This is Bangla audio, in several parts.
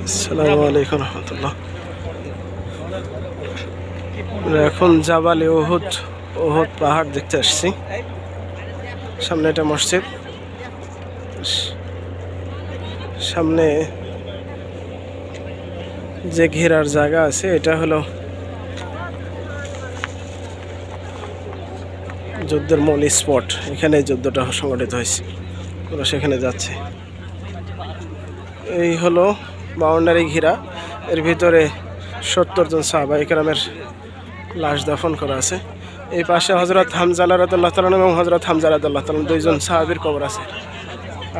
আসসালামু আলাইকুম রহমতুল্লাহ। এখন জাবালে ওহুদ ওহুদ পাহাড় দেখতে আসছি। সামনে একটা মসজিদ, সামনে যে ঘেরার জায়গা আছে এটা হলো যুদ্ধের মূল স্পট। এখানে যুদ্ধটা সংগঠিত হয়েছে, ওরা সেখানে যাচ্ছে। এই হলো বাউন্ডারি ঘেরা, এর ভিতরে 70 জন সাহাবা ইকরামের লাশ দাফন করা আছে। এই পাশে হযরত হামজা রাদিয়াল্লাহু তাআলা এবং হযরত হামজা রাদিয়াল্লাহু তাআলা দুইজন সাহাবীর কবর আছে।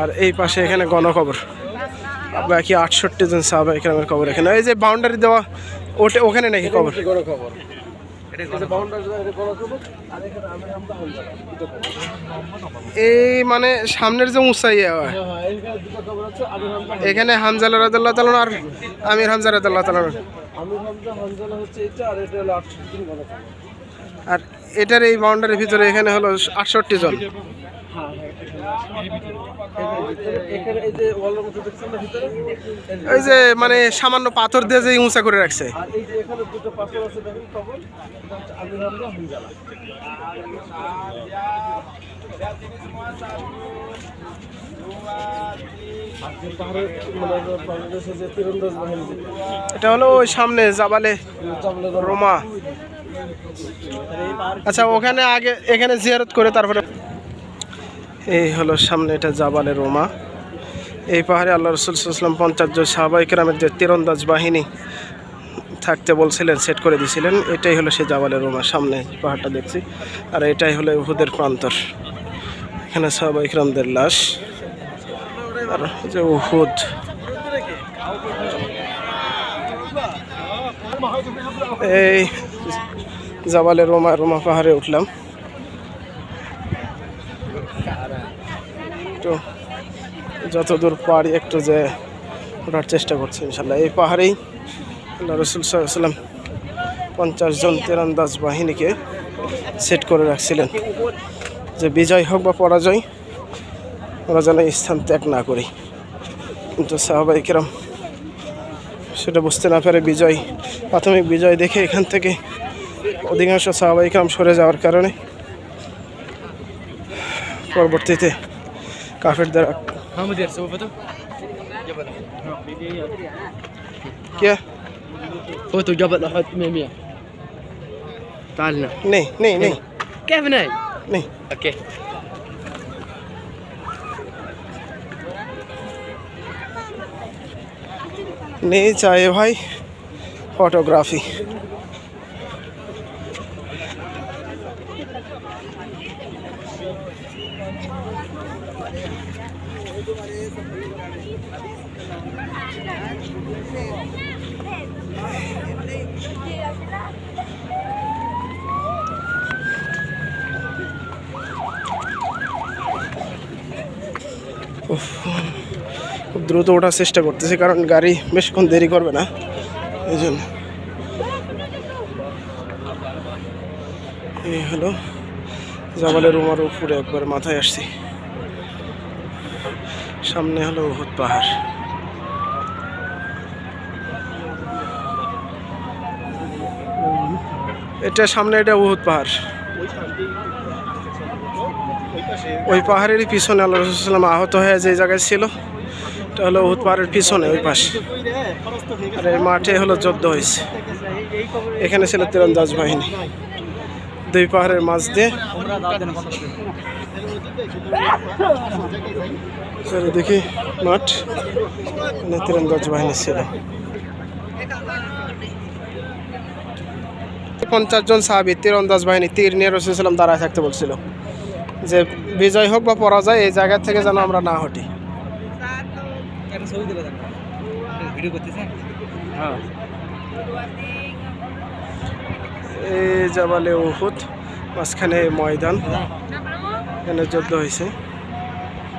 আর এই পাশে এখানে গণকবর, বাকি 68 জন সাহাবা ইকরামের কবর এখানে। এই যে বাউন্ডারি দেওয়া ওখানে নাকি কবর? এই মানে সামনের যে উঁচাই এখানে হামজা রাদিয়াল্লাহু তাআলা আর আমির হামজা রাদিয়াল্লাহু তাআলা। আর এটার এই বাউন্ডারির ভিতরে এখানে হলো 68 জন। এই যে মানে সামান্য পাথর দিয়ে যে উঁচা করে রাখছে। এটা হলো ওই সামনে জাবালে রোমা। আচ্ছা, ওখানে আগে এখানে জিয়ারত করে তারপরে এই হলো সামনে, এটা জাবালে রোমা। এই পাহাড়ে আল্লাহ রাসূল সাল্লাল্লাহু আলাইহি ওয়াসাল্লাম 50 জন সাহাবা ইকরামের যে তীরন্দাজ বাহিনী থাকতে বলছিলেন, সেট করে দিয়েছিলেন। এটাই হলো সেই জাবালে রোমা, সামনে পাহাড়টা দেখছি। আর এটাই হলো উহুদের প্রান্তর, এখানে সাহাবা ইকরামদের লাশ। আর যে উহুদ, এই জাবালে রোমা, রোমা পাহাড়ে উঠলাম। একটু যতদূর পারি একটু যে ওঠার চেষ্টা করছি ইনশাল্লাহ। এই পাহাড়েই আল্লাহ রাসূল সাল্লাল্লাহু আলাইহি ওয়াসাল্লাম 50 জন তীরন্দাজ বাহিনীকে সেট করে রাখছিলেন, যে বিজয় হোক বা পরাজয় ওরা যেন স্থান ত্যাগ না করি। কিন্তু সাহাবায়ে কেরাম সেটা বুঝতে না পারে, প্রাথমিক বিজয় দেখে এখান থেকে অধিকাংশ সাহাবায়ে কেরাম সরে যাওয়ার কারণে পরবর্তীতে কাফের দ্বারা क्या فوتو جبل احد 100 تعال هنا नहीं नहीं नहीं كيف نايم नहीं اوكي नहीं चाहिए भाई फोटोग्राफी। খুব দ্রুত ওঠার চেষ্টা করতেছি, কারণ গাড়ি বেশিক্ষণ দেরি করবে না, এই জন্য। এই হলো জাবালে রোমার উপরে একবার মাথায় আসছি, সামনে হলো উহুদ পাহাড়। এটা সামনে, এটা উহুদ পাহাড়। ওই পাহাড়েরই পিছনে আল্লাহ রাসূল সাল্লাল্লাহু আলাইহি ওয়াসাল্লাম আহত হয়ে যে জায়গায় ছিল, এটা হলো উহুদ পাহাড়ের পিছনে ওই পাশে। আর এই মাঠে হলো যুদ্ধ হয়েছে, এখানে ছিল তীরন্দাজ বাহিনী। দুই পাহাড়ের মাঝ দিয়ে দেখি মাঠ, তীরন্দাজ বাহিনী ছিল। 50 জন সাহাবী তীরন্দাজ বাহিনী তীর নিয়ে রাসূল সাল্লাল্লাহু আলাইহি ওয়াসাল্লাম দাঁড়ায় থাকতে বলছিল, যে বিজয় হোক বা পরাজয় এই জায়গা থেকে যেন আমরা না হটি। এই জাবালে উহুদ, মাঝখানে ময়দান, এখানে যুদ্ধ হয়েছে।